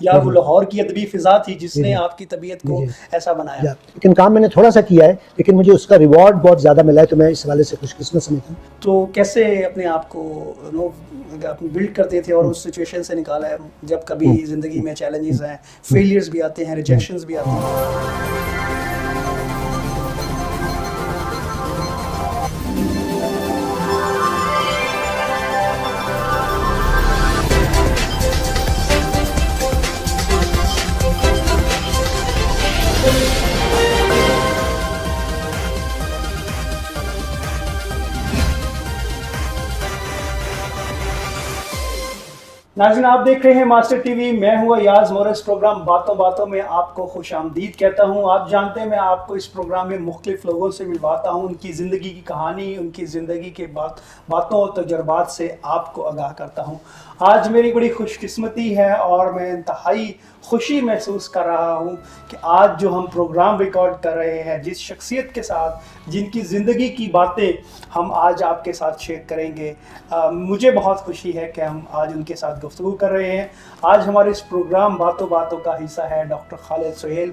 یا وہ لاہور کی ادبی فضا تھی جس نے آپ کی طبیعت کو ایسا بنایا؟ لیکن کام میں نے تھوڑا سا کیا ہے، لیکن مجھے اس کا ریوارڈ بہت زیادہ ملا ہے، تو میں اس حوالے سے خوش قسمت سمجھتا ہوں. تو کیسے اپنے آپ کو بلڈ کرتے تھے اور اس سچویشن سے نکالا ہے جب کبھی زندگی میں چیلنجز ہیں، فیلیئرز بھی آتے ہیں، ریجیکشنز بھی آتے ہیں؟ ناظرین، آپ دیکھ رہے ہیں ماسٹر ٹی وی، میں ہوں ایاز مورس. پروگرام باتوں باتوں میں آپ کو خوش آمدید کہتا ہوں. آپ جانتے ہیں میں آپ کو اس پروگرام میں مختلف لوگوں سے ملواتا ہوں، ان کی زندگی کی کہانی، ان کی زندگی کے باتوں اور تجربات سے آپ کو آگاہ کرتا ہوں. آج میری بڑی خوش قسمتی ہے اور میں انتہائی خوشی محسوس کر رہا ہوں کہ آج جو ہم پروگرام ریکارڈ کر رہے ہیں، جس شخصیت کے ساتھ، جن کی زندگی کی باتیں ہم آج آپ کے ساتھ شیئر کریں گے، مجھے بہت خوشی ہے کہ ہم آج ان کے ساتھ گفتگو کر رہے ہیں. آج ہمارے اس پروگرام باتوں باتوں کا حصہ ہے ڈاکٹر خالد سہیل،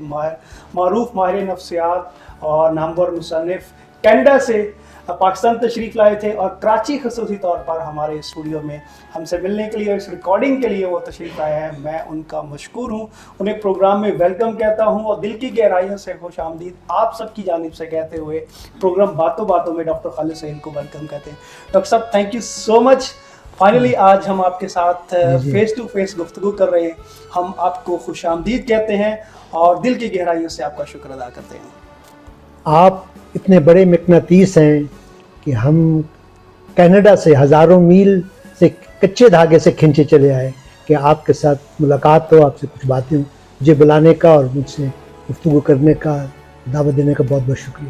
معروف ماہر نفسیات اور نامور مصنف. کینیڈا سے پاکستان تشریف لائے تھے اور کراچی خصوصی طور پر ہمارے اسٹوڈیو میں ہم سے ملنے کے لیے اور اس ریکارڈنگ کے لیے وہ تشریف لائے ہیں. میں ان کا مشکور ہوں، انہیں پروگرام میں ویلکم کہتا ہوں اور دل کی گہرائیوں سے خوش آمدید آپ سب کی جانب سے کہتے ہوئے پروگرام باتوں باتوں میں ڈاکٹر خالد سہیل کو ویلکم کہتے ہیں. ڈاکٹر صاحب، thank you so much. Finally آج ہم آپ کے ساتھ فیس ٹو فیس گفتگو کر رہے ہیں. ہم آپ کو خوش آمدید کہتے ہیں اور دل کی گہرائیوں سے آپ کا شکر ادا کرتے ہیں. آپ اتنے بڑے مقناطیس ہیں کہ ہم کینیڈا سے ہزاروں میل سے کچے دھاگے سے کھنچے چلے آئے کہ آپ کے ساتھ ملاقات ہو، آپ سے کچھ باتیں ہوں. مجھے بلانے کا اور مجھ سے گفتگو کرنے کا، دعوت دینے کا بہت بہت شکریہ.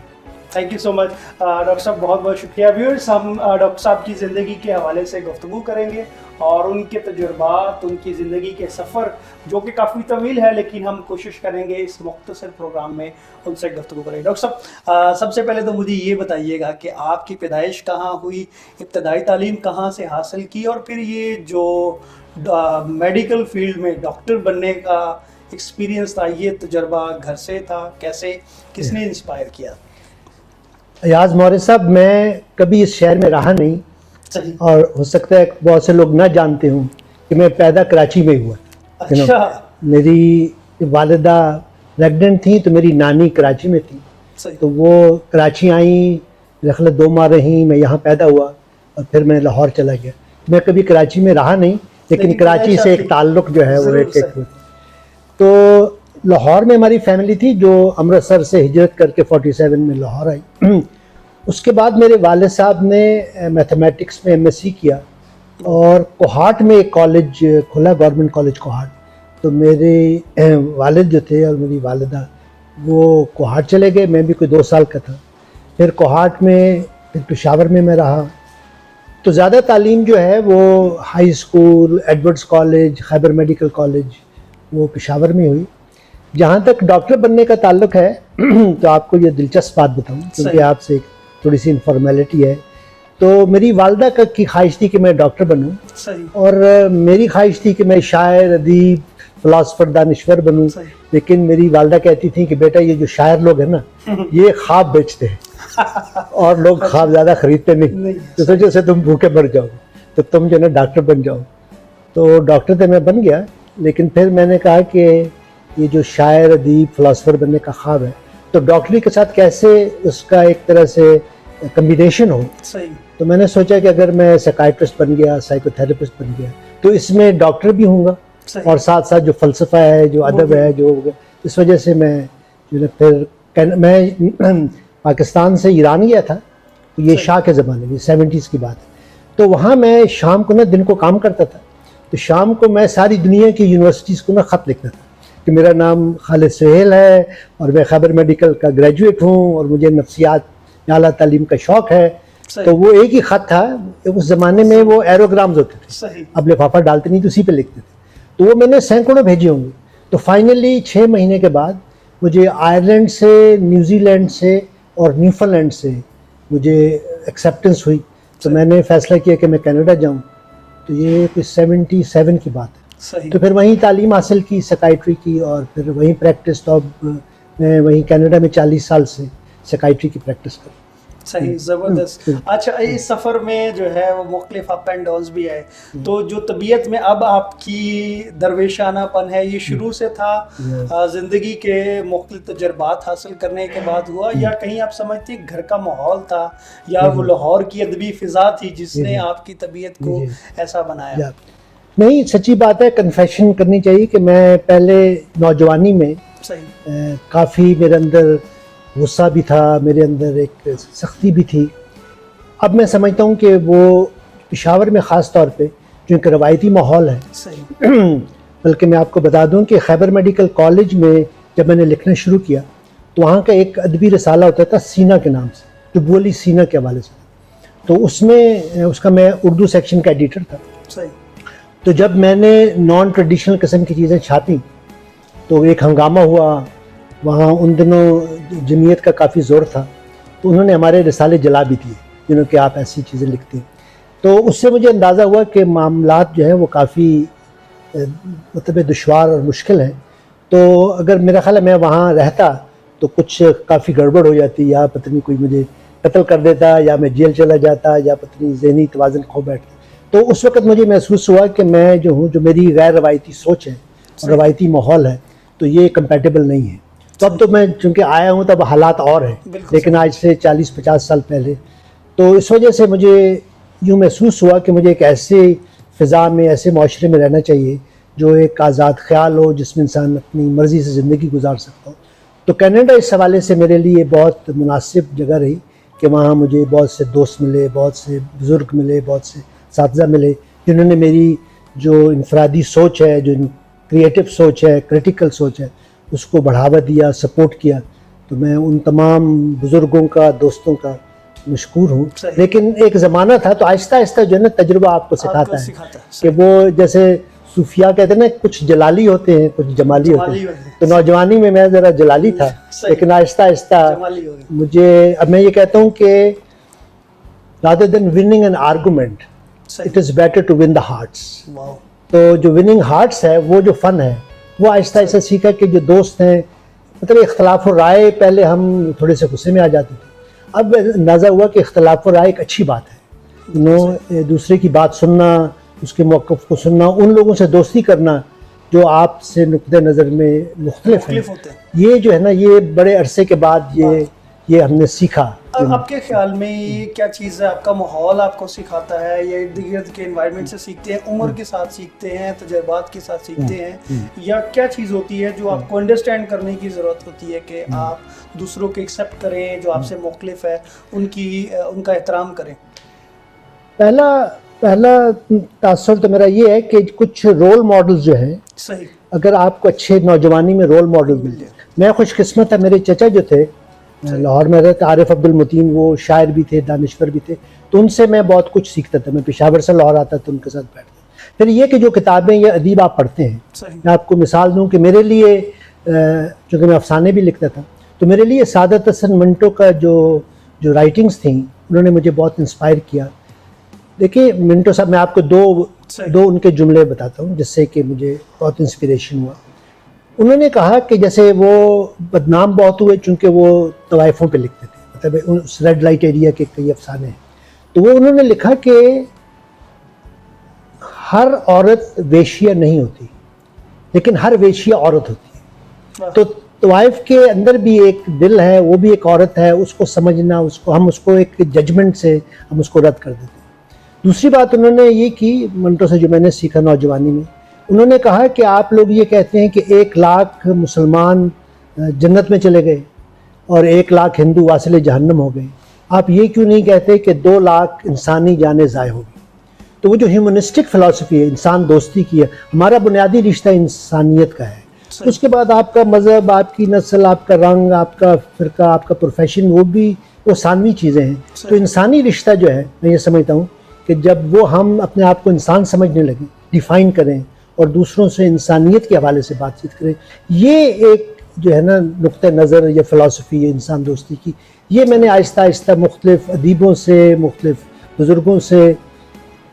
Thank you so much doctor صاحب، بہت بہت شکریہ. ویورز، ہم ڈاکٹر صاحب کی زندگی کے حوالے سے گفتگو کریں گے اور ان کے تجربات، ان کی زندگی کے سفر جو کہ کافی طویل ہے، لیکن ہم کوشش کریں گے اس مختصر پروگرام میں ان سے گفتگو کریں. ڈاکٹر صاحب، سب سے پہلے تو مجھے یہ بتائیے گا کہ آپ کی پیدائش کہاں ہوئی، ابتدائی تعلیم کہاں سے حاصل کی، اور پھر یہ جو میڈیکل فیلڈ میں ڈاکٹر بننے کا ایکسپیرینس تھا، یہ تجربہ گھر سے تھا، کیسے، کس نے انسپائر کیا؟ ایاز مورس صاحب، میں کبھی اس شہر میں رہا نہیں، اور ہو سکتا ہے بہت سے لوگ نہ جانتے ہوں کہ میں پیدا کراچی میں ہوا. اچھا. میری والدہ پریگننٹ تھیں تو میری نانی کراچی میں تھی، تو وہ کراچی آئیں، رخلت 2 ماہ رہیں، میں یہاں پیدا ہوا اور پھر میں لاہور چلا گیا. میں کبھی کراچی میں رہا نہیں، لیکن کراچی سے ایک تعلق جو ہے وہ ایک تو لاہور میں ہماری فیملی تھی جو امرتسر سے ہجرت کر کے 47 میں لاہور آئی. اس کے بعد میرے والد صاحب نے میتھمیٹکس میں MSc کیا اور کوہاٹ میں ایک کالج کھلا، گورنمنٹ کالج کوہاٹ. تو میرے والد جو تھے اور میری والدہ وہ کوہاٹ چلے گئے. میں بھی کوئی 2 سال کا تھا. پھر کوہاٹ میں، پھر پشاور میں رہا. تو زیادہ تعلیم جو ہے وہ ہائی اسکول، ایڈورڈز کالج، خیبر میڈیکل کالج، وہ پشاور میں ہوئی. جہاں تک ڈاکٹر بننے کا تعلق ہے تو آپ کو یہ دلچسپ بات بتاؤں، کیونکہ آپ سے تھوڑی سی انفارمیلٹی ہے. تو میری والدہ کی خواہش تھی کہ میں ڈاکٹر بنوں، اور میری خواہش تھی کہ میں شاعر، ادیب، فلاسفر، دانشور بنوں. لیکن میری والدہ کہتی تھیں کہ بیٹا یہ جو شاعر لوگ ہیں نا، یہ خواب بیچتے ہیں اور لوگ خواب زیادہ خریدتے نہیں، اس وجہ سے تم بھوکے مر جاؤ، تو تم جو ہے ڈاکٹر بن جاؤ. تو ڈاکٹر تو میں بن گیا، لیکن پھر میں نے کہا کہ یہ جو شاعر، ادیب، فلاسفر بننے کا خواب ہے، تو ڈاکٹری کے ساتھ کیسے اس کا ایک طرح سے کمبینیشن ہو. تو میں نے سوچا کہ اگر میں سائیکائٹرسٹ بن گیا، سائیکو تھراپسٹ بن گیا، تو اس میں ڈاکٹر بھی ہوں گا اور ساتھ ساتھ جو فلسفہ ہے، جو ادب ہے، جو اس وجہ سے میں پھر میں پاکستان سے ایران گیا تھا. یہ شاہ کے زمانے میں 70s کی بات ہے. تو وہاں میں شام کو دن کو کام کرتا تھا، تو شام کو میں ساری دنیا کی یونیورسٹیز کو خط لکھتا تھا کہ میرا نام خالد سہیل ہے اور میں خیبر میڈیکل کا گریجویٹ ہوں اور مجھے نفسیات اعلیٰ تعلیم کا شوق ہے. تو وہ ایک ہی خط تھا. اس زمانے میں وہ ایروگرامز ہوتے تھے، اب لفافہ ڈالتے نہیں تو اسی پہ لکھتے تھے. تو وہ میں نے سینکڑوں بھیجے ہوں گے. تو فائنلی 6 مہینے کے بعد مجھے آئرلینڈ سے، نیوزی لینڈ سے اور نیوفن لینڈ سے مجھے ایکسیپٹنس ہوئی. تو میں نے فیصلہ کیا کہ میں کینیڈا جاؤں. تو یہ کوئی 77 کی بات ہے. صحیح. تو پھر وہیں تعلیم حاصل کی سیکائٹری کی اور پھر وہیں پریکٹس. تو اب میں وہیں کینیڈا میں 40 سال سے سیکائٹری کی پریکٹس کروں. صحیح, زبردست. اچھا, اس سفر میں جو ہے وہ مختلف اپ اینڈ ڈاؤنز بھی ہے, تو جو طبیعت میں اب آپ کی درویشانہ پن ہے, یہ شروع سے تھا, زندگی کے مختلف تجربات حاصل کرنے کے بعد ہوا, یا کہیں آپ سمجھتے ہیں گھر کا ماحول تھا, یا وہ لاہور کی ادبی فضا تھی جس نے آپ کی طبیعت کو ایسا بنایا؟ نہیں, سچی بات ہے, کنفیشن کرنی چاہیے کہ میں پہلے نوجوانی میں کافی میرے اندر غصہ بھی تھا, میرے اندر ایک سختی بھی تھی. اب میں سمجھتا ہوں کہ وہ پشاور میں خاص طور پہ جو ایک روایتی ماحول ہے, بلکہ میں آپ کو بتا دوں کہ خیبر میڈیکل کالج میں جب میں نے لکھنا شروع کیا تو وہاں کا ایک ادبی رسالہ ہوتا تھا سینا کے نام سے, جو بولی سینا کے حوالے سے, تو اس کا میں اردو سیکشن کا ایڈیٹر تھا. تو جب میں نے نان ٹریڈیشنل قسم کی چیزیں چھاپیں تو ایک ہنگامہ ہوا وہاں. ان دنوں جمعیت کا کافی زور تھا, تو انہوں نے ہمارے رسالے جلا بھی دیے, جنہوں کہ آپ ایسی چیزیں لکھتے ہیں. تو اس سے مجھے اندازہ ہوا کہ معاملات جو ہیں وہ کافی مطلب دشوار اور مشکل ہیں. تو اگر میرا خیال ہے میں وہاں رہتا تو کچھ کافی گڑبڑ ہو جاتی, یا پتہ نہیں کوئی مجھے قتل کر دیتا, یا میں جیل چلا جاتا, یا پتہ نہیں ذہنی توازن کھو بیٹھتا. تو اس وقت مجھے محسوس ہوا کہ میں جو ہوں, جو میری غیر روایتی سوچ ہے اور روایتی ماحول ہے, تو یہ کمپیٹیبل نہیں ہے. تو اب تو میں چونکہ آیا ہوں, تب حالات اور ہیں, لیکن آج سے 40-50 سال پہلے. تو اس وجہ سے مجھے یوں محسوس ہوا کہ مجھے ایک ایسے فضا میں, ایسے معاشرے میں رہنا چاہیے جو ایک آزاد خیال ہو, جس میں انسان اپنی مرضی سے زندگی گزار سکتا ہو. تو کینیڈا اس حوالے سے میرے لیے بہت مناسب جگہ رہی کہ وہاں مجھے بہت سے دوست ملے, بہت سے بزرگ ملے, بہت سے اساتذہ ملے, جنہوں نے میری جو انفرادی سوچ ہے, جو کریٹو سوچ ہے, کریٹیکل سوچ ہے, اس کو بڑھاوا دیا, سپورٹ کیا. تو میں ان تمام بزرگوں کا, دوستوں کا مشکور ہوں. لیکن ایک زمانہ تھا, تو آہستہ آہستہ جو ہے نا تجربہ آپ کو سکھاتا ہے کہ وہ جیسے صوفیاء کہتے ہیں نا, کچھ جلالی ہوتے ہیں, کچھ جمالی ہوتے ہیں. تو نوجوانی میں ذرا جلالی تھا, لیکن آہستہ آہستہ مجھے, اب میں یہ کہتا ہوں کہ rather than winning an argument, it is better to win the hearts. تو جو وننگ ہارٹس ہے, وہ جو فن ہے, وہ آہستہ آہستہ سیکھا کہ جو دوست ہیں, مطلب اختلاف رائے, پہلے ہم تھوڑے سے غصے میں آ جاتے تھے, اب اندازہ ہوا کہ اختلاف رائے ایک اچھی بات ہے. دوسرے کی بات سننا, اس کے موقف کو سننا, ان لوگوں سے دوستی کرنا جو آپ سے نقطۂ نظر میں مختلف ہیں, یہ جو ہے نا, یہ بڑے عرصے کے بعد یہ ہم نے سیکھا. آپ کے خیال میں یہ کیا چیز ہے, آپ کا ماحول آپ کو سکھاتا ہے, یا ارد گرد کے انوائرمنٹ سے سیکھتے ہیں, عمر کے ساتھ سیکھتے ہیں, تجربات کے ساتھ سیکھتے ہیں, یا کیا چیز ہوتی ہے جو آپ کو انڈرسٹینڈ کرنے کی ضرورت ہوتی ہے کہ آپ دوسروں کو ایکسیپٹ کریں جو آپ سے مختلف ہے, ان کا احترام کریں؟ پہلا تاثر تو میرا یہ ہے کہ کچھ رول ماڈل جو ہیں, اگر آپ کو اچھے نوجوانی میں رول ماڈل مل جائے. میں خوش قسمت ہے, میرے چچا جو تھے لاہور میں رہتے, عارف عبد المتین, وہ شاعر بھی تھے, دانشور بھی تھے, تو ان سے میں بہت کچھ سیکھتا تھا. میں پشاور سے لاہور آتا تھا, ان کے ساتھ بیٹھتا. پھر یہ کہ جو کتابیں یا ادیب آپ پڑھتے ہیں, میں آپ کو مثال دوں کہ میرے لیے, چونکہ میں افسانے بھی لکھتا تھا, تو میرے لیے سعادت حسن منٹو کا جو رائٹنگز تھیں, انہوں نے مجھے بہت انسپائر کیا. دیکھیے منٹو صاحب, میں آپ کو دو ان کے جملے بتاتا ہوں جس سے کہ مجھے بہت انسپریشن ہوا. انہوں نے کہا کہ جیسے وہ بدنام بہت ہوئے چونکہ وہ طوائفوں پہ لکھتے تھے, مطلب اس ریڈ لائٹ ایریا کے کئی افسانے ہیں, تو وہ انہوں نے لکھا کہ ہر عورت ویشیا نہیں ہوتی, لیکن ہر ویشیا عورت ہوتی ہے. تو طوائف کے اندر بھی ایک دل ہے, وہ بھی ایک عورت ہے, اس کو سمجھنا, ہم اس کو ایک ججمنٹ سے ہم اس کو رد کر دیتے ہیں. دوسری بات انہوں نے یہ کی, منٹو سے جو میں نے سیکھا نوجوانی میں, انہوں نے کہا کہ آپ لوگ یہ کہتے ہیں کہ 1 لاکھ مسلمان جنت میں چلے گئے اور 1 لاکھ ہندو واصل جہنم ہو گئے, آپ یہ کیوں نہیں کہتے کہ 2 لاکھ انسانی جانیں ضائع ہو گئی. تو وہ جو ہیومنسٹک فلسفی ہے, انسان دوستی کی ہے, ہمارا بنیادی رشتہ انسانیت کا ہے. اس کے بعد آپ کا مذہب, آپ کی نسل, آپ کا رنگ, آپ کا فرقہ, آپ کا پروفیشن, وہ ثانوی چیزیں ہیں. تو انسانی رشتہ جو ہے, میں یہ سمجھتا ہوں کہ جب وہ ہم اپنے آپ کو انسان سمجھنے لگیں, ڈیفائن کریں, اور دوسروں سے انسانیت کے حوالے سے بات چیت کریں, یہ ایک جو ہے نا نقطۂ نظر یا فلسفی ہے انسان دوستی کی, یہ میں نے آہستہ آہستہ مختلف ادیبوں سے, مختلف بزرگوں سے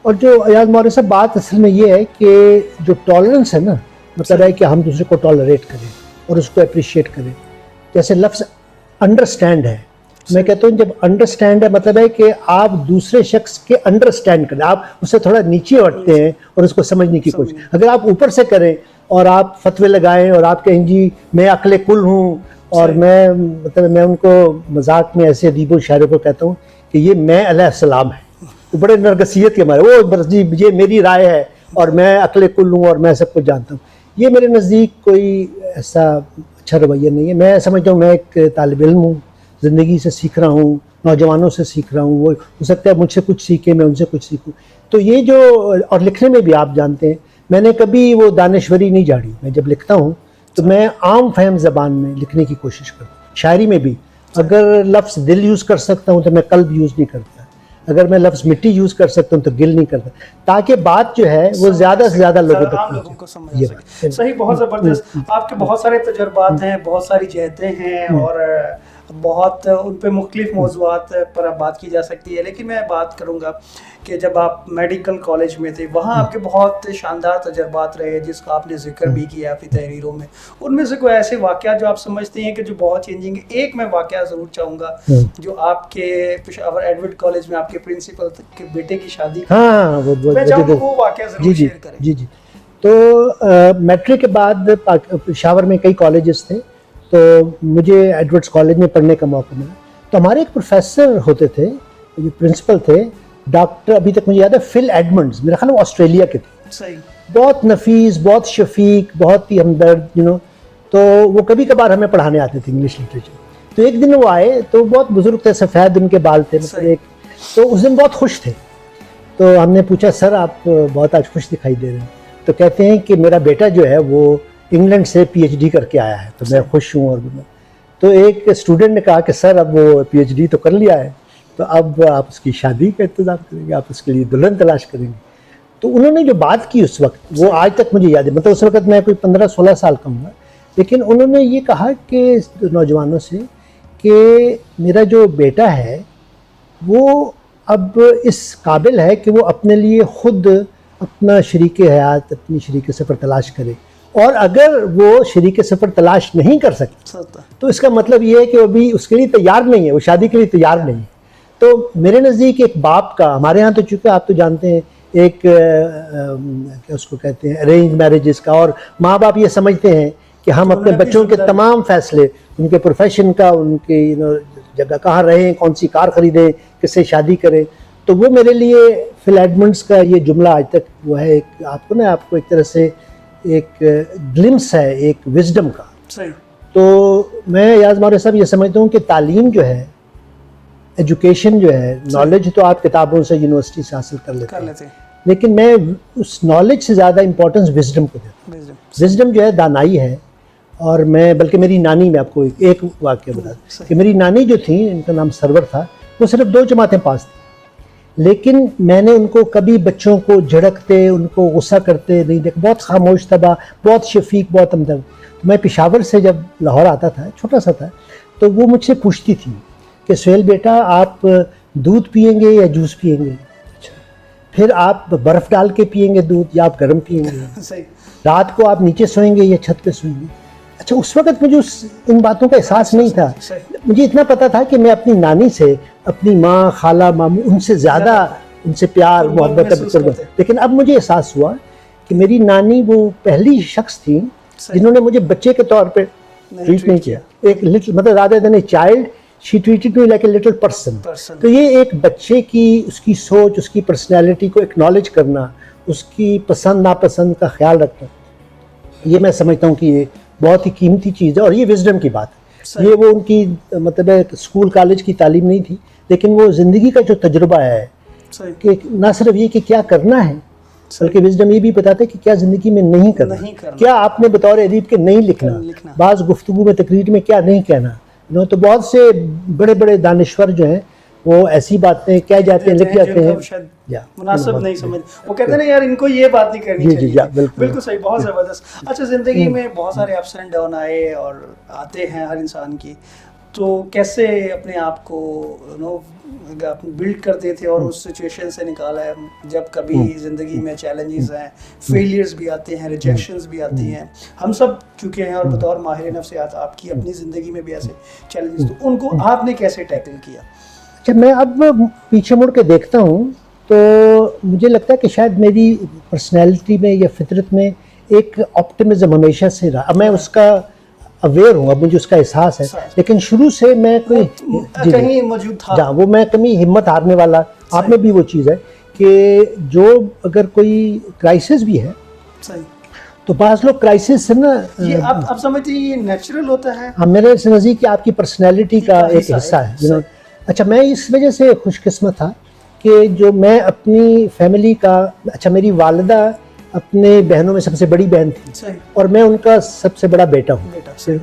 اور جو ایاز مورد صاحب بات اصل میں یہ ہے کہ جو ٹالرنس ہے نا، مطلب ہے کہ ہم دوسرے کو ٹالریٹ کریں اور اس کو اپریشیٹ کریں. جیسے لفظ انڈرسٹینڈ ہے، میں کہتا ہوں جب انڈرسٹینڈ ہے مطلب ہے کہ آپ دوسرے شخص کے انڈرسٹینڈ کریں، آپ اس سے تھوڑا نیچے اٹھتے ہیں اور اس کو سمجھنے کی کوشش. اگر آپ اوپر سے کریں اور آپ فتوے لگائیں اور آپ کہیں جی میں عقل کل ہوں، اور میں مطلب میں ان کو مذاق میں ایسے ادیب و شاعروں کو کہتا ہوں کہ یہ میں علیہ السلام ہے، وہ بڑے نرگسیت کے ہمارے، وہ جی یہ میری رائے ہے اور میں عقل کل ہوں اور میں سب کو جانتا ہوں. یہ میرے نزدیک کوئی ایسا اچھا رویہ نہیں ہے. میں سمجھتا ہوں میں ایک طالب علم ہوں، زندگی سے سیکھ رہا ہوں، نوجوانوں سے سیکھ رہا ہوں، وہ ہو سکتا ہے مجھ سے کچھ سیکھیں، میں ان سے کچھ سیکھوں. تو یہ جو، اور لکھنے میں بھی آپ جانتے ہیں میں نے کبھی وہ دانشوری نہیں جھاڑی. میں جب لکھتا ہوں تو میں عام فہم زبان میں لکھنے کی کوشش کرتا ہوں. شاعری میں بھی اگر لفظ دل یوز کر سکتا ہوں تو میں قلب یوز نہیں کرتا، اگر میں لفظ مٹی یوز کر سکتا ہوں تو گل نہیں کرتا، تاکہ بات جو ہے وہ زیادہ سے زیادہ لوگوں تک پہنچے. صحیح، بہت زبردست. آپ کے بہت سارے تجربات ہیں، بہت ساری جہتیں ہیں، اور بہت ان پہ مختلف موضوعات پر اب بات کی جا سکتی ہے. لیکن میں بات کروں گا کہ جب آپ میڈیکل کالج میں تھے، وہاں آپ کے بہت شاندار تجربات رہے جس کا آپ نے ذکر بھی کیا اپنی تحریروں میں. ان میں سے کوئی ایسے واقعات جو آپ سمجھتے ہیں کہ جو بہت چینجنگ ہے؟ ایک میں واقعہ ضرور چاہوں گا جو آپ کے پشاور ایڈورڈ کالج میں آپ کے پرنسپل کے بیٹے کی شادی، میں چاہوں گا وہ واقعہ ضرور شیئر کریں. جی جی. تو میٹرک کے بعد پشاور میں کئی کالجز تھے، تو مجھے ایڈورڈس کالج میں پڑھنے کا موقع ملا. تو ہمارے ایک پروفیسر ہوتے تھے، جو پرنسپل تھے، ڈاکٹر، ابھی تک مجھے یاد ہے، فل ایڈمنڈز، میرا خیال ہے وہ آسٹریلیا کے تھے. صحیح. بہت نفیس، بہت شفیق، بہت ہی ہمدرد، تو وہ کبھی کبھار ہمیں پڑھانے آتے تھے انگلش لٹریچر. تو ایک دن وہ آئے تو بہت بزرگ تھے، سفید ان کے بال تھے، مطلب ایک، تو اس دن بہت خوش تھے. تو ہم نے پوچھا سر آپ بہت آج خوش دکھائی دے رہے ہیں. تو کہتے ہیں کہ میرا بیٹا جو ہے وہ انگلینڈ سے پی ایچ ڈی کر کے آیا ہے تو میں خوش ہوں. اور تو ایک اسٹوڈنٹ نے کہا کہ سر اب وہ پی ایچ ڈی تو کر لیا ہے، تو اب آپ اس کی شادی کا انتظام کریں گے، آپ اس کے لیے دلہن تلاش کریں گے. تو انہوں نے جو بات کی اس وقت، وہ آج تک مجھے یاد ہے. مطلب اس وقت میں کوئی 15-16 سال کا ہوں گا، لیکن انہوں نے یہ کہا کہ نوجوانوں سے کہ میرا جو بیٹا ہے وہ اب اس قابل ہے کہ وہ اپنے لیے خود اپنا شریک حیات، اپنی شریک سفر تلاش کرے، اور اگر وہ شریک سفر تلاش نہیں کر سکتا تو اس کا مطلب یہ ہے کہ وہ ابھی اس کے لیے تیار نہیں ہے، وہ شادی کے لیے تیار نہیں ہے. تو میرے نزدیک ایک باپ کا، ہمارے ہاں تو چونکہ آپ تو جانتے ہیں ایک کیا اس کو کہتے ہیں ارینج میرجز کا، اور ماں باپ یہ سمجھتے ہیں کہ ہم اپنے بچوں کے تمام فیصلے، ان کے پروفیشن کا، ان کی جگہ کہاں رہیں، کون سی کار خریدیں، کس سے شادی کریں. تو وہ میرے لیے فل ایڈمنڈس کا یہ جملہ آج تک وہ ہے ایک آپ کو نا، آپ کو ایک طرح سے ایک گلمس ہے ایک وزڈم کا. تو میں ایاز مورد صاحب یہ سمجھتا ہوں کہ تعلیم جو ہے، ایجوکیشن جو ہے، نالج تو آپ کتابوں سے، یونیورسٹی سے حاصل کر لیتے ہیں، لیکن میں اس نالج سے زیادہ امپورٹنس وزڈم کو دیتا ہوں. وزڈم جو ہے دانائی ہے. اور میں بلکہ میری نانی، میں آپ کو ایک واقعہ بتا دوں کہ میری نانی جو تھیں، ان کا نام سرور تھا، وہ صرف 2 جماعتیں پاس تھیں، لیکن میں نے ان کو کبھی بچوں کو جھڑکتے، ان کو غصہ کرتے نہیں دیکھا. بہت خاموش طبع، بہت شفیق، بہت ہمدرد. میں پشاور سے جب لاہور آتا تھا، چھوٹا سا تھا، تو وہ مجھ سے پوچھتی تھی کہ سہیل بیٹا آپ دودھ پئیں گے یا جوس پئیں گے؟ پھر آپ برف ڈال کے پئیں گے دودھ یا آپ گرم پئیں گے؟ رات کو آپ نیچے سوئیں گے یا چھت پہ سوئیں گے؟ اچھا، اس وقت مجھے ان باتوں کا احساس نہیں تھا. مجھے اتنا پتا تھا کہ میں اپنی نانی سے، اپنی ماں، خالہ، ماموں، ان سے زیادہ ان سے پیار محبت کرتا. لیکن اب مجھے احساس ہوا کہ میری نانی وہ پہلی شخص تھی جنہوں نے مجھے بچے کے طور پہ ٹریٹ نہیں کیا. ایک لٹل، مطلب rather than a child, she treated me like a little person. تو یہ ایک بچے کی، اس کی سوچ، اس کی پرسنالٹی کو ایکنالج کرنا، اس کی پسند ناپسند کا خیال رکھنا، یہ میں سمجھتا ہوں کہ یہ بہت ہی قیمتی چیز ہے. اور یہ وزڈم کی بات ہے. یہ وہ ان کی مطلب ہے اسکول کالج کی تعلیم نہیں تھی، لیکن وہ زندگی کا جو تجربہ ہے کہ نہ صرف یہ کہ کیا کرنا ہے، بلکہ وزڈم یہ بھی بتاتا ہے کہ کیا زندگی میں نہیں کرنا، کیا آپ نے بطور ادیب کے نہیں لکھنا، بعض گفتگو میں، تقریر میں کیا نہیں کہنا. تو بہت سے بڑے بڑے دانشور جو ہیں وہ ایسی باتیں کہہ جاتے ہیں، لکھ جاتے ہیں، مناسب نہیں سمجھ. وہ کہتے ہیں نا یار ان کو یہ بات نہیں کرنی چاہیے. بالکل صحیح، بہت زبردست. اچھا، زندگی میں بہت سارے اپس اینڈ ڈاؤن آئے اور آتے ہیں ہر انسان کی. تو کیسے اپنے آپ کو بلڈ کرتے تھے اور اس سچویشن سے نکالا ہے جب کبھی زندگی میں چیلنجز ہیں, فیلیئرز بھی آتے ہیں, ریجیکشنز بھی آتی ہیں, ہم سب چکے ہیں, اور بطور ماہر نفسیات آپ کی اپنی زندگی میں بھی ایسے چیلنجز, تو ان کو آپ نے کیسے ٹیکل کیا؟ اچھا, میں اب پیچھے مڑ کے دیکھتا ہوں تو مجھے لگتا ہے کہ شاید میری پرسنالٹی میں یا فطرت میں ایک آپٹمزم ہمیشہ سے رہا. اب میں اس کا اویئر ہوں, اب مجھے اس کا احساس ہے, لیکن شروع سے میں کوئی کہیں موجود تھا جہاں وہ میں کمی ہمت ہارنے والا, آپ میں بھی وہ چیز ہے کہ جو اگر کوئی کرائسس بھی ہے تو بعض لوگ کرائسس سے نا یہ آپ سمجھتے ہیں یہ نیچرل ہوتا ہے, ہاں میرے سے نزدیک کہ آپ کی پرسنالٹی کا ایک حصہ ہے. اچھا, میں اس وجہ سے خوش قسمت تھا کہ جو میں اپنی فیملی کا, اچھا میری والدہ اپنے بہنوں میں سب سے بڑی بہن تھی اور میں ان کا سب سے بڑا بیٹا ہوں,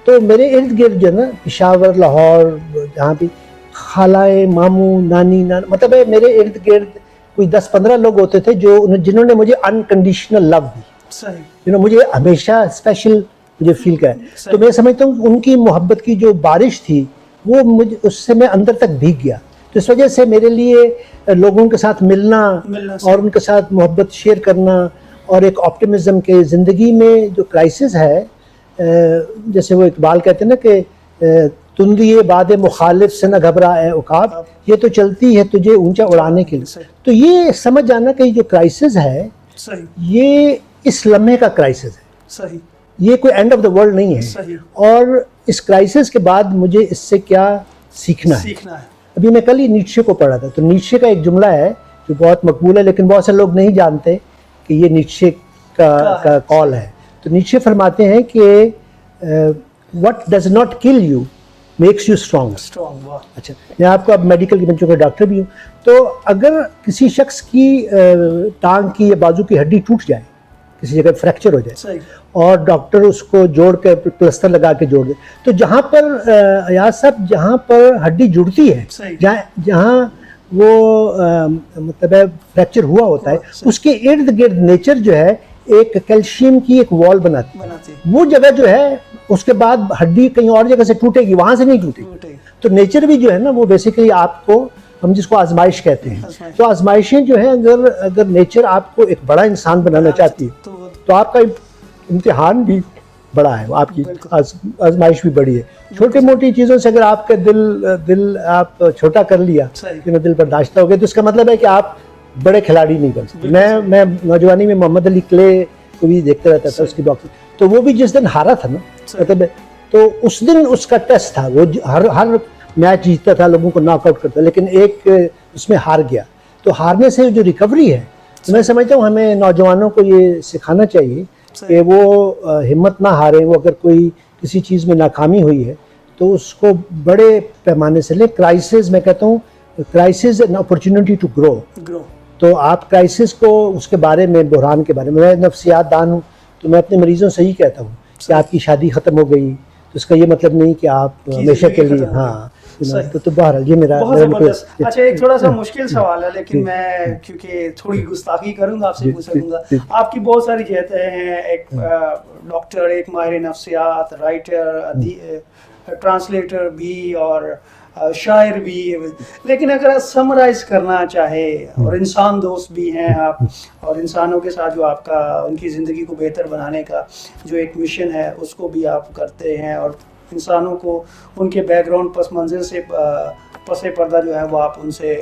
تو میرے ارد گرد جو ہے نا پشاور, لاہور, جہاں بھی خالائیں, ماموں, نانی, مطلب ہے میرے ارد گرد کوئی 10-15 لوگ ہوتے تھے جنہوں نے مجھے انکنڈیشنل لو دی, مجھے ہمیشہ اسپیشل مجھے فیل کرا. تو میں سمجھتا ہوں ان کی محبت کی جو بارش تھی وہ مجھے اس سے میں اندر تک بھیگ گیا. تو اس وجہ سے میرے لیے لوگوں کے ساتھ ملنا اور ان کے ساتھ محبت شیئر کرنا اور ایک آپٹمزم کے زندگی میں جو کرائسس ہے, جیسے وہ اقبال کہتے ہیں نا کہ تندی باد مخالف سے نہ گھبرا اے عقاب, یہ تو چلتی ہے تجھے اونچا اڑانے کے لیے. تو یہ سمجھ جانا کہ جو کرائسس ہے یہ اس لمحے کا کرائسس ہے, یہ کوئی اینڈ آف دا ورلڈ نہیں ہے. اور اس کرائسس کے بعد مجھے اس سے کیا سیکھنا ہے. ابھی میں کل ہی نیچے کو پڑھا تھا, تو نیچے کا ایک جملہ ہے جو بہت مقبول ہے لیکن بہت سے لوگ نہیں جانتے کہ یہ نیچے کا کال ہے. تو نیچے فرماتے ہیں کہ what does not kill you makes you strong. اچھا, میں آپ کو اب میڈیکل کے بچوں کا ڈاکٹر بھی ہوں, تو اگر کسی شخص کی ٹانگ کی یا بازو کی ہڈی ٹوٹ جائے, کسی جگہ فریکچر ہو جائے اور ڈاکٹر اس کو جوڑ کے پلسٹر لگا کے جوڑ دے, تو جہاں پر ایاز صاحب جہاں پر ہڈی جڑتی ہے, جہاں وہ مطلب فریکچر ہوا ہوتا ہے, اس کے ارد گرد نیچر جو ہے ایک کیلشیم کی ایک وال بناتی ہے. وہ جگہ جو ہے اس کے بعد ہڈی کہیں اور جگہ سے ٹوٹے گی, وہاں سے نہیں ٹوٹے گی. تو نیچر بھی جو ہے نا وہ بیسیکلی آپ کو, ہم جس کو آزمائش کہتے ہیں, تو آزمائشیں جو ہیں اگر نیچر آپ کو ایک بڑا انسان بنانا چاہتی ہے تو آپ کا امتحان بھی بڑا ہے, آپ کی آزمائش بھی بڑی ہے. چھوٹی موٹی چیزوں سے اگر آپ کا دل آپ چھوٹا کر لیا, دل برداشتہ ہو گیا, تو اس کا مطلب ہے کہ آپ بڑے کھلاڑی نہیں بن سکتے. میں نوجوانی میں محمد علی کلے کو بھی دیکھتا رہتا تھا, اس کی باکسنگ, تو وہ بھی جس دن ہارا تھا نا, مطلب تو اس دن اس کا ٹیسٹ تھا, وہ ہر میچ جیتتا تھا, لوگوں کو ناک آؤٹ کرتا, لیکن ایک اس میں ہار گیا. تو ہارنے سے جو ریکوری ہے, میں سمجھتا ہوں ہمیں نوجوانوں کو یہ سکھانا چاہیے کہ وہ ہمت نہ ہاریں. وہ اگر کوئی کسی چیز میں ناکامی ہوئی ہے تو اس کو بڑے پیمانے سے لیں. کرائسس, میں کہتا ہوں crisis and opportunity to grow. تو آپ کرائسس کو, اس کے بارے میں, بحران کے بارے میں نفسیات دان ہوں, تو میں اپنے مریضوں سے ہی کہتا ہوں کہ آپ کی شادی ختم ہو گئی تو اس کا یہ مطلب نہیں کہ آپ ہمیشہ کے لیے, ہاں. تو بہرحال یہ میرا اچھا, ایک تھوڑا سا مشکل سوال ہے لیکن میں کیونکہ تھوڑی گستاخی کروں گا آپ سے پوچھ سکوں گا. آپ کی بہت ساری جہتیں ہیں, ایک ڈاکٹر, ایک ماہر نفسیات, رائٹر, ٹرانسلیٹر بھی اور شاعر بھی, لیکن اگر سمرائز کرنا چاہے, اور انسان دوست بھی ہیں آپ, اور انسانوں کے ساتھ جو آپ کا ان کی زندگی کو بہتر بنانے کا جو ایک مشن ہے اس کو بھی آپ کرتے ہیں, اور انسانوں کو ان کے بیک گراؤنڈ پس منظر سے پس پردہ جو ہے وہ آپ ان سے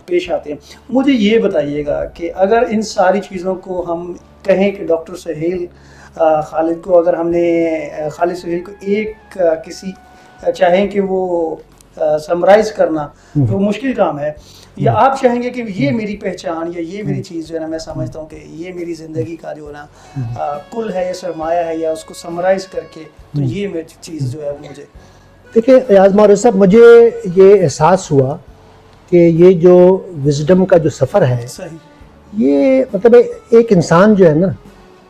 پیش آتے ہیں. مجھے یہ بتائیے گا کہ اگر ان ساری چیزوں کو ہم کہیں کہ ڈاکٹر سہیل خالد کو, اگر ہم نے خالد سہیل کو ایک کسی چاہیں کہ وہ سمرائز کرنا تو مشکل کام ہے, یا آپ چاہیں گے کہ یہ میری پہچان یا یہ میری چیز جو ہے نا, میں سمجھتا ہوں کہ یہ میری زندگی کا جو ہے نا کل ہے, یہ سرمایہ ہے, یا اس کو سمرائز کر کے تو یہ میری چیز جو ہے مجھے. دیکھیں ایاز مورد صاحب, مجھے یہ احساس ہوا کہ یہ جو وزڈم کا جو سفر ہے, یہ مطلب ایک انسان جو ہے نا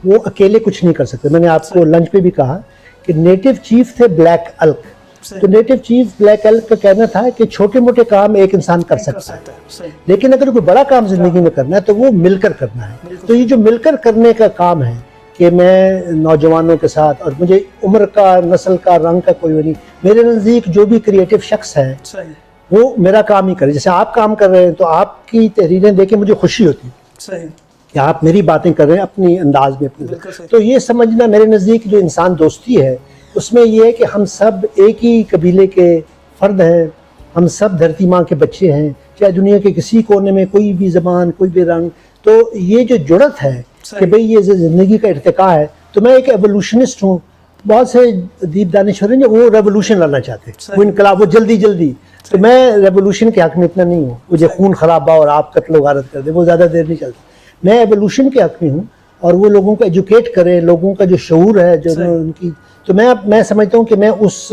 وہ اکیلے کچھ نہیں کر سکتے. میں نے آپ کو لنچ پہ بھی کہا کہ نیٹو چیف تھے بلیک الک, تو نیٹو چیف بلیک الک کا کہنا تھا کہ چھوٹے موٹے کام ایک انسان کر سکتا ہے, لیکن اگر کوئی بڑا کام زندگی میں کرنا ہے تو وہ مل کر کرنا ہے. تو یہ جو مل کر کرنے کا کام ہے کہ میں نوجوانوں کے ساتھ، اور مجھے عمر کا، نسل کا، رنگ کا کوئی نہیں، میرے نزدیک جو بھی کریٹو شخص ہے وہ میرا کام ہی کرے. جیسے آپ کام کر رہے ہیں تو آپ کی تحریریں دیکھ کے مجھے خوشی ہوتی ہے کہ آپ میری باتیں کر رہے ہیں اپنی انداز میں اپنی. تو یہ سمجھنا میرے نزدیک جو انسان دوستی ہے اس میں یہ ہے کہ ہم سب ایک ہی قبیلے کے فرد ہیں، ہم سب دھرتی ماں کے بچے ہیں، چاہے دنیا کے کسی کونے میں کوئی بھی زبان، کوئی بھی رنگ. تو یہ جو جڑت ہے کہ بھئی یہ زندگی کا ارتقاء ہے. تو میں ایک ایوولوشنسٹ ہوں. بہت سے ادیب دانشور ہیں جو وہ ریولوشن لانا چاہتے ہیں، وہ انقلاب، وہ جلدی. تو میں ریولوشن کے حق میں اتنا نہیں ہوں، مجھے خون خرابہ اور آپ قتل و غارت کر دیں، وہ زیادہ دیر نہیں چلتا. میں ایوولوشن کے حق میں ہوں، اور وہ لوگوں کو ایجوکیٹ کریں، لوگوں کا جو شعور ہے جو ان کی. تو میں سمجھتا ہوں کہ میں اس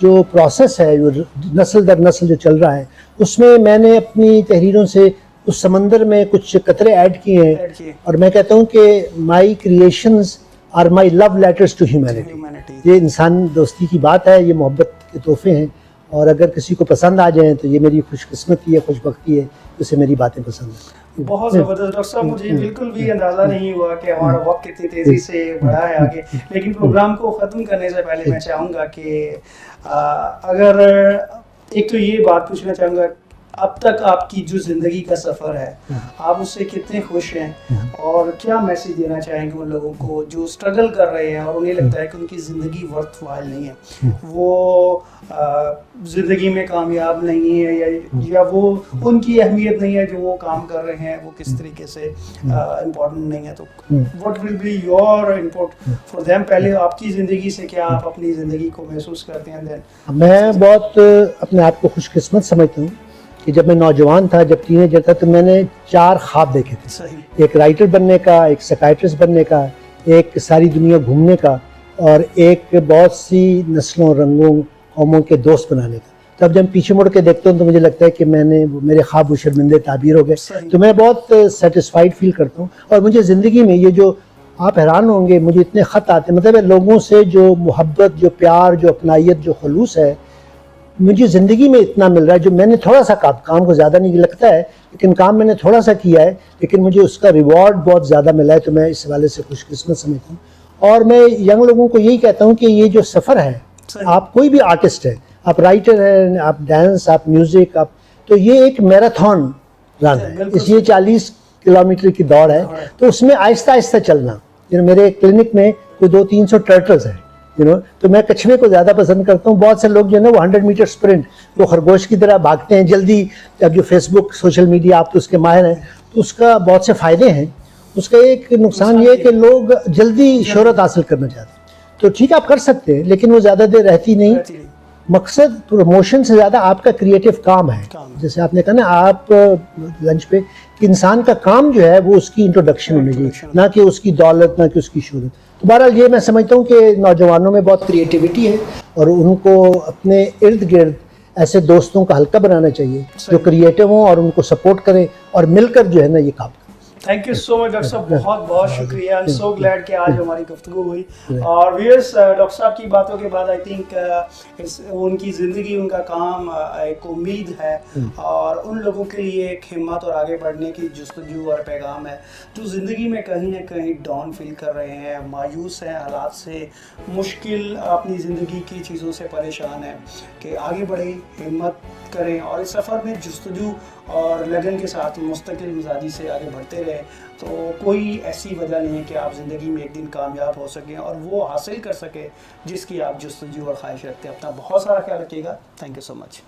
جو پروسیس ہے جو نسل در نسل جو چل رہا ہے اس میں نے اپنی تحریروں سے اس سمندر میں کچھ قطرے ایڈ کیے ہیں. اور میں کہتا ہوں کہ my creations are my love letters to humanity. یہ انسان دوستی کی بات ہے، یہ محبت کے تحفے ہیں، اور اگر کسی کو پسند آ جائیں تو یہ میری خوش قسمتی ہے، خوش بختی ہے، اسے میری باتیں پسند ہیں. بہت زبردست ڈاکٹر صاحب، مجھے بالکل بھی اندازہ نہیں ہوا کہ ہمارا وقت کتنی تیزی سے بڑھا ہے آگے. لیکن پروگرام کو ختم کرنے سے پہلے میں چاہوں گا کہ اگر ایک تو یہ بات پوچھنا چاہوں گا، اب تک آپ کی جو زندگی کا سفر ہے آپ اس سے کتنے خوش ہیں، اور کیا میسیج دینا چاہیں گے ان لوگوں کو جو اسٹرگل کر رہے ہیں اور انہیں لگتا ہے کہ ان کی زندگی ورتھ وائل نہیں ہے، وہ زندگی میں کامیاب نہیں ہے، یا وہ ان کی اہمیت نہیں ہے جو وہ کام کر رہے ہیں وہ کس طریقے سے امپورٹنٹ نہیں ہے. تو what will be your input for them? پہلے آپ کی زندگی سے کیا آپ اپنی زندگی کو محسوس کرتے ہیں؟ میں بہت اپنے آپ کو خوش قسمت سمجھتا ہوں کہ جب میں نوجوان تھا، جب ٹین ایجر تھا، تو میں نے 4 خواب دیکھے تھے. ایک رائٹر بننے کا، ایک سائکیٹرسٹ بننے کا، ایک ساری دنیا گھومنے کا، اور ایک بہت سی نسلوں، رنگوں، قوموں کے دوست بنانے کا. تب جب پیچھے مڑ کے دیکھتا ہوں تو مجھے لگتا ہے کہ میرے خواب و شرمندے تعبیر ہو گئے. تو میں بہت سیٹسفائیڈ فیل کرتا ہوں. اور مجھے زندگی میں یہ جو آپ حیران ہوں گے، مجھے اتنے خط آتے ہیں، مطلب لوگوں سے جو محبت، جو پیار، جو اپنائیت، جو خلوص ہے، مجھے زندگی میں اتنا مل رہا ہے. جو میں نے تھوڑا سا کام کو زیادہ نہیں لگتا ہے، لیکن کام میں نے تھوڑا سا کیا ہے، لیکن مجھے اس کا ریوارڈ بہت زیادہ ملا ہے. تو میں اس حوالے سے خوش قسمت سمجھتا ہوں. اور میں ینگ لوگوں کو یہی کہتا ہوں کہ یہ جو سفر ہے، آپ کوئی بھی آرٹسٹ ہے، آپ رائٹر ہیں، آپ ڈانس، آپ میوزک، تو یہ ایک میراتھن رن ہے. اس یہ 40 کلومیٹر کی دوڑ ہے. تو اس میں آہستہ آہستہ چلنا. میرے کلینک میں کوئی 200-300 ٹرٹلز ہیں، تو میں کچھوے کو زیادہ پسند کرتا ہوں. بہت سے لوگ جو ہے نا وہ 100 میٹر اسپرنٹ، وہ خرگوش کی طرح بھاگتے ہیں جلدی. اب جو فیس بک، سوشل میڈیا، آپ تو اس کے ماہر ہیں، تو اس کا بہت سے فائدے ہیں. اس کا ایک نقصان یہ ہے کہ لوگ جلدی شہرت حاصل کرنا چاہتے ہیں. تو ٹھیک ہے، آپ کر سکتے ہیں، لیکن وہ زیادہ دیر رہتی نہیں. مقصد پروموشن سے زیادہ آپ کا کریٹو کام ہے. جیسے آپ نے کہا نا آپ لنچ پہ، کہ انسان کا کام جو ہے وہ اس کی انٹروڈکشن ہونی چاہیے، نہ کہ اس کی دولت، نہ کہ اس کی شہرت. تو بہرحال یہ میں سمجھتا ہوں کہ نوجوانوں میں بہت کریٹیوٹی ہے، اور ان کو اپنے ارد گرد ایسے دوستوں کا حلقہ بنانا چاہیے جو کریٹو ہوں اور ان کو سپورٹ کریں، اور مل کر جو ہے نا یہ کام کریں. Thank you so much doctor صاحب، بہت بہت شکریہ. آئی ایم سو گلیڈ کہ آج ہماری گفتگو ہوئی. اور ویئرس، ڈاکٹر صاحب کی باتوں کے بعد آئی تھنک ان کی زندگی، ان کا کام ایک امید ہے، اور ان لوگوں کے لیے ایک ہمت اور آگے بڑھنے کی جستجو اور پیغام ہے جو زندگی میں کہیں نہ کہیں ڈاؤن فیل کر رہے ہیں، مایوس ہیں حالات سے، مشکل اپنی زندگی کی چیزوں سے پریشان ہیں، کہ آگے بڑھیں، ہمت کریں، اور اس سفر میں جستجو اور لگن کے ساتھ مستقل مزاجی سے آگے بڑھتے رہیں. تو کوئی ایسی وجہ نہیں ہے کہ آپ زندگی میں ایک دن کامیاب ہو سکیں اور وہ حاصل کر سکیں جس کی آپ جستجو اور خواہش رکھتے ہیں. اپنا بہت سارا خیال رکھیے گا. Thank you so much.